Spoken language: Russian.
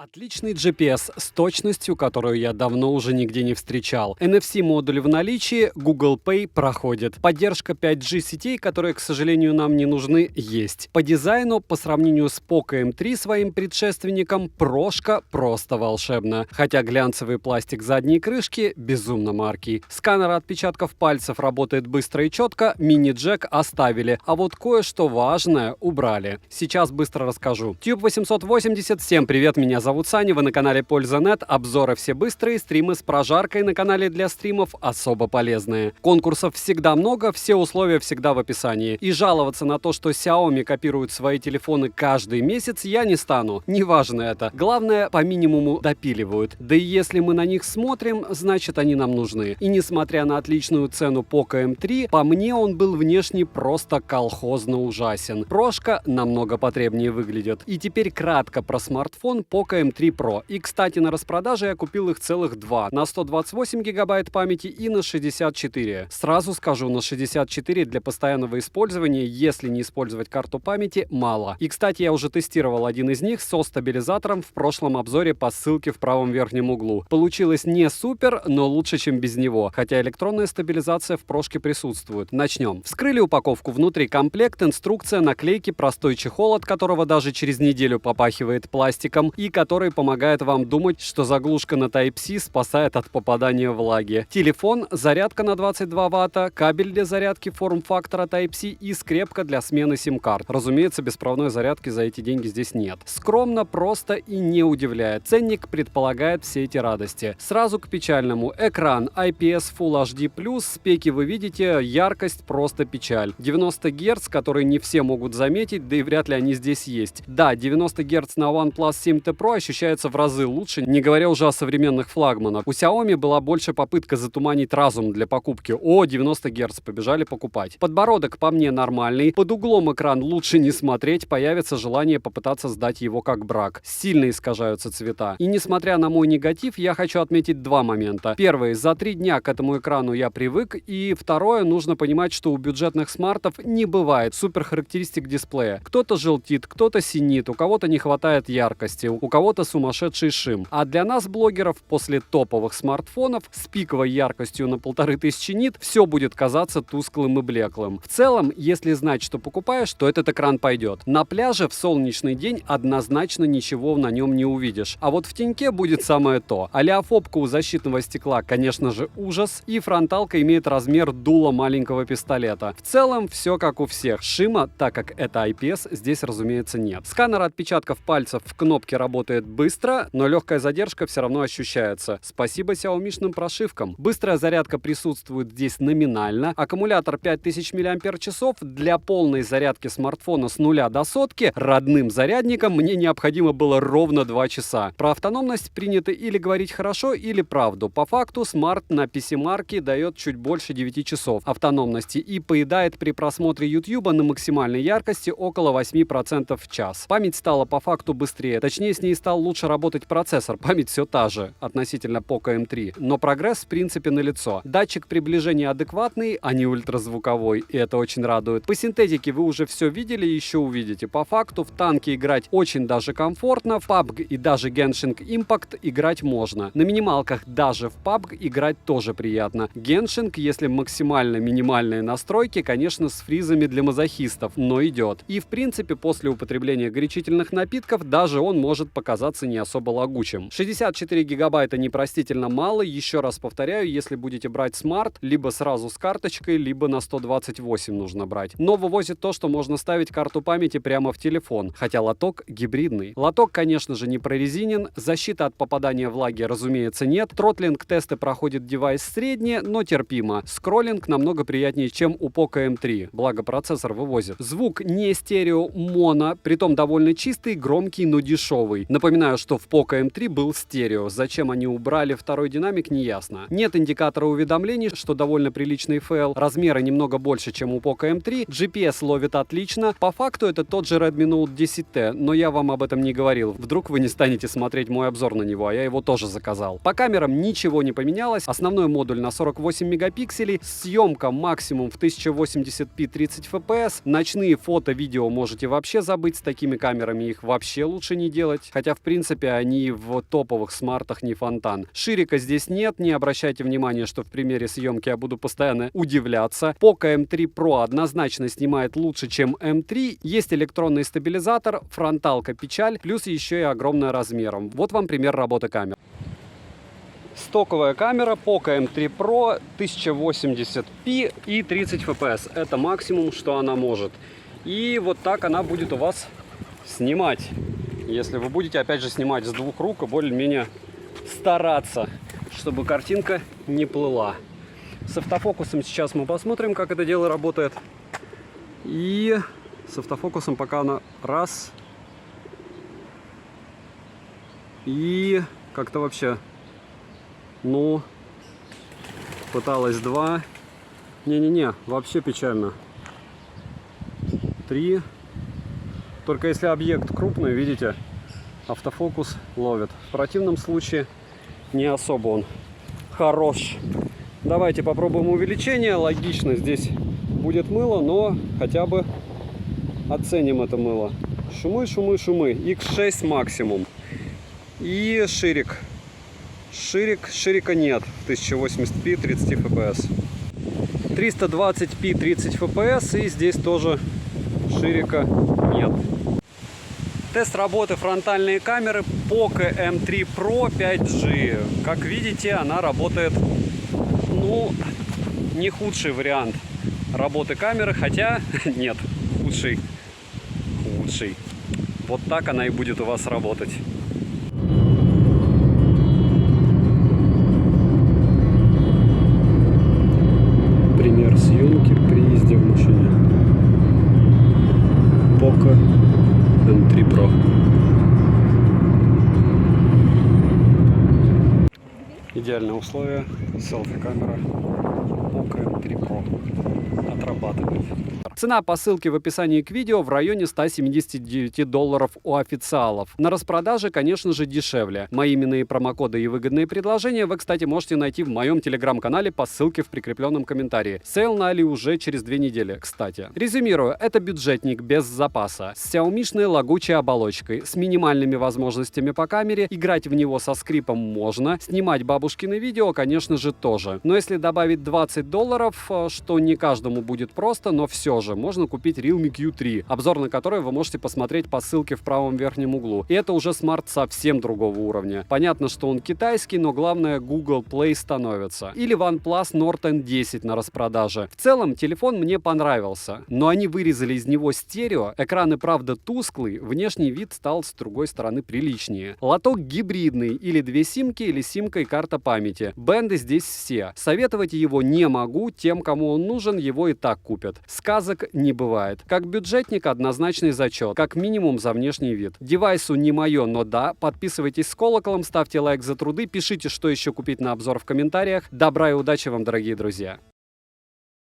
Отличный GPS с точностью, которую я давно уже нигде не встречал. NFC-модуль в наличии, Google Pay проходит. Поддержка 5G сетей, которые, к сожалению, нам не нужны, есть. По дизайну, по сравнению с Poco M3 своим предшественником, прошка просто волшебна. Хотя глянцевый пластик задней крышки безумно маркий. Сканер отпечатков пальцев работает быстро и четко, мини-джек оставили, а вот кое-что важное убрали. Сейчас быстро расскажу. Tube 880, всем привет, меня зовут Саня, вы на канале Польза.нет, обзоры все быстрые, стримы с прожаркой на канале для стримов особо полезные. Конкурсов всегда много, все условия всегда в описании. И жаловаться на то, что Xiaomi копирует свои телефоны каждый месяц, я не стану. Неважно это. Главное, по минимуму допиливают. Да и если мы на них смотрим, значит они нам нужны. И несмотря на отличную цену Poco M3, по мне он был внешне просто колхозно ужасен. Прошка намного потребнее выглядит. И теперь кратко про смартфон Poco M3 Pro. И, кстати, на распродаже я купил их целых два. На 128 гигабайт памяти и на 64. Сразу скажу, на 64 для постоянного использования, если не использовать карту памяти, мало. И, кстати, я уже тестировал один из них со стабилизатором в прошлом обзоре по ссылке в правом верхнем углу. Получилось не супер, но лучше, чем без него. Хотя электронная стабилизация в прошке присутствует. Начнем. Вскрыли упаковку. Внутри комплект, инструкция, наклейки, простой чехол, от которого даже через неделю попахивает пластиком, и который помогает вам думать, что заглушка на Type-C спасает от попадания влаги. Телефон, зарядка на 22 ватта, кабель для зарядки форм-фактора Type-C и скрепка для смены сим-карт. Разумеется, беспроводной зарядки за эти деньги здесь нет. Скромно, просто и не удивляет. Ценник предполагает все эти радости. Сразу к печальному. Экран IPS Full HD+, спеки вы видите, яркость просто печаль. 90 Гц, которые не все могут заметить, да и вряд ли они здесь есть. Да, 90 Гц на OnePlus 7T Pro ощущается в разы лучше, не говоря уже о современных флагманах. У Xiaomi была больше попытка затуманить разум для покупки. О, 90 Гц, побежали покупать. Подбородок по мне нормальный, под углом экран лучше не смотреть, появится желание попытаться сдать его как брак. Сильно искажаются цвета. И несмотря на мой негатив, я хочу отметить два момента. Первый, за 3 дня к этому экрану я привык, и второе, нужно понимать, что у бюджетных смартов не бывает супер характеристик дисплея. Кто-то желтит, кто-то синит, у кого-то не хватает яркости, у кого-то сумасшедший шим. А для нас, блогеров, после топовых смартфонов с пиковой яркостью на 1500 нит все будет казаться тусклым и блеклым. В целом, если знать, что покупаешь, то этот экран пойдет. На пляже в солнечный день однозначно ничего на нем не увидишь. А вот в теньке будет самое то. Олеофобка у защитного стекла, конечно же, ужас. И фронталка имеет размер дула маленького пистолета. В целом, все как у всех. Шима, так как это IPS, здесь, разумеется, нет. Сканер отпечатков пальцев в кнопке работает быстро, но легкая задержка все равно ощущается. Спасибо Xiaomi-шным прошивкам. Быстрая зарядка присутствует здесь номинально. Аккумулятор 5000 мАч. Для полной зарядки смартфона с 0 до сотки родным зарядником мне необходимо было ровно 2 часа. Про автономность принято или говорить хорошо, или правду. По факту смарт на PC-марке дает чуть больше 9 часов автономности и поедает при просмотре YouTube на максимальной яркости около 8% в час. Память стала по факту быстрее, точнее с ней стал лучше работать процессор, память все та же относительно Poco M3, но прогресс в принципе налицо. Датчик приближения адекватный, а не ультразвуковой, и это очень радует. По синтетике вы уже все видели и еще увидите. По факту в танке играть очень даже комфортно, в PUBG и даже Genshin Impact играть можно. На минималках даже в PUBG играть тоже приятно. Genshin, если максимально минимальные настройки, конечно, с фризами для мазохистов, но идет. И в принципе после употребления горячительных напитков даже он может показаться не особо лагучим. 64 гигабайта непростительно мало, еще раз повторяю, если будете брать смарт, либо сразу с карточкой, либо на 128 нужно брать. Но вывозит то, что можно ставить карту памяти прямо в телефон, хотя лоток гибридный. Лоток, конечно же, не прорезинен, защиты от попадания влаги, разумеется, нет. Тротлинг-тесты проходит девайс средне, но терпимо. Скроллинг намного приятнее, чем у Poco M3, благо процессор вывозит. Звук не стерео, моно, притом довольно чистый, громкий, но дешевый. Напоминаю, что в Poco M3 был стерео. Зачем они убрали второй динамик, не ясно. Нет индикатора уведомлений, что довольно приличный файл. Размеры немного больше, чем у Poco M3. GPS ловит отлично. По факту это тот же Redmi Note 10T, но я вам об этом не говорил. Вдруг вы не станете смотреть мой обзор на него, а я его тоже заказал. По камерам ничего не поменялось. Основной модуль на 48 мегапикселей. Съемка максимум в 1080p 30 fps. Ночные фото, видео можете вообще забыть. С такими камерами их вообще лучше не делать. Хотя в принципе они в топовых смартах не фонтан. Ширика здесь нет, не обращайте внимания, что в примере съемки я буду постоянно удивляться. Poco M3 Pro однозначно снимает лучше, чем M3. Есть электронный стабилизатор, фронталка печаль, плюс еще и огромная размером. Вот вам пример работы камер. Стоковая камера Poco M3 Pro 1080p и 30 fps. Это максимум, что она может. И вот так она будет у вас снимать. Если вы будете, опять же, снимать с двух рук и более-менее стараться, чтобы картинка не плыла. С автофокусом сейчас мы посмотрим, как это дело работает. И с автофокусом пока она раз. И как-то вообще, ну, пыталась два. Не-не-не, вообще печально. 3. Только если объект крупный, видите, автофокус ловит. В противном случае не особо он хорош. Давайте попробуем увеличение. Логично, здесь будет мыло, но хотя бы оценим это мыло. Шумы, шумы, шумы. X6 максимум. И ширик. Ширика нет. 1080p 30 fps. 320p 30 fps. И здесь тоже ширика нет. Тест работы фронтальной камеры Poco M3 Pro 5G. Как видите, она работает, ну, не худший вариант работы камеры, хотя нет, худший. Вот так она и будет у вас работать. Пример съемки при езде в машине. Poco M3 Pro. Идеальные условия. Селфи-камера Poco M3 Pro отрабатывает. Цена по ссылке в описании к видео в районе $179 у официалов. На распродаже, конечно же, дешевле. Мои именные промокоды и выгодные предложения вы, кстати, можете найти в моем телеграм-канале по ссылке в прикрепленном комментарии. Сейл на Али уже через 2 недели, кстати. Резюмирую, это бюджетник без запаса, с Xiaomi-шной лагучей оболочкой, с минимальными возможностями по камере, играть в него со скрипом можно, снимать бабушкины видео, конечно же, тоже. Но если добавить $20, что не каждому будет просто, но все же, можно купить Realme Q3, обзор на который вы можете посмотреть по ссылке в правом верхнем углу. И это уже смарт совсем другого уровня. Понятно, что он китайский, но главное, Google Play становится. Или OnePlus Nord N10 на распродаже. В целом, телефон мне понравился, но они вырезали из него стерео, экран и правда тусклый, внешний вид стал с другой стороны приличнее. Лоток гибридный, или 2 симки, или симка и карта памяти. Бенды здесь все. Советовать его не могу, тем, кому он нужен, его и так купят. Сказок не бывает. Как бюджетник однозначный зачет, как минимум за внешний вид. Девайсу не мое, но да. Подписывайтесь с колоколом, ставьте лайк за труды, пишите, что еще купить на обзор в комментариях. Добра и удачи вам, дорогие друзья!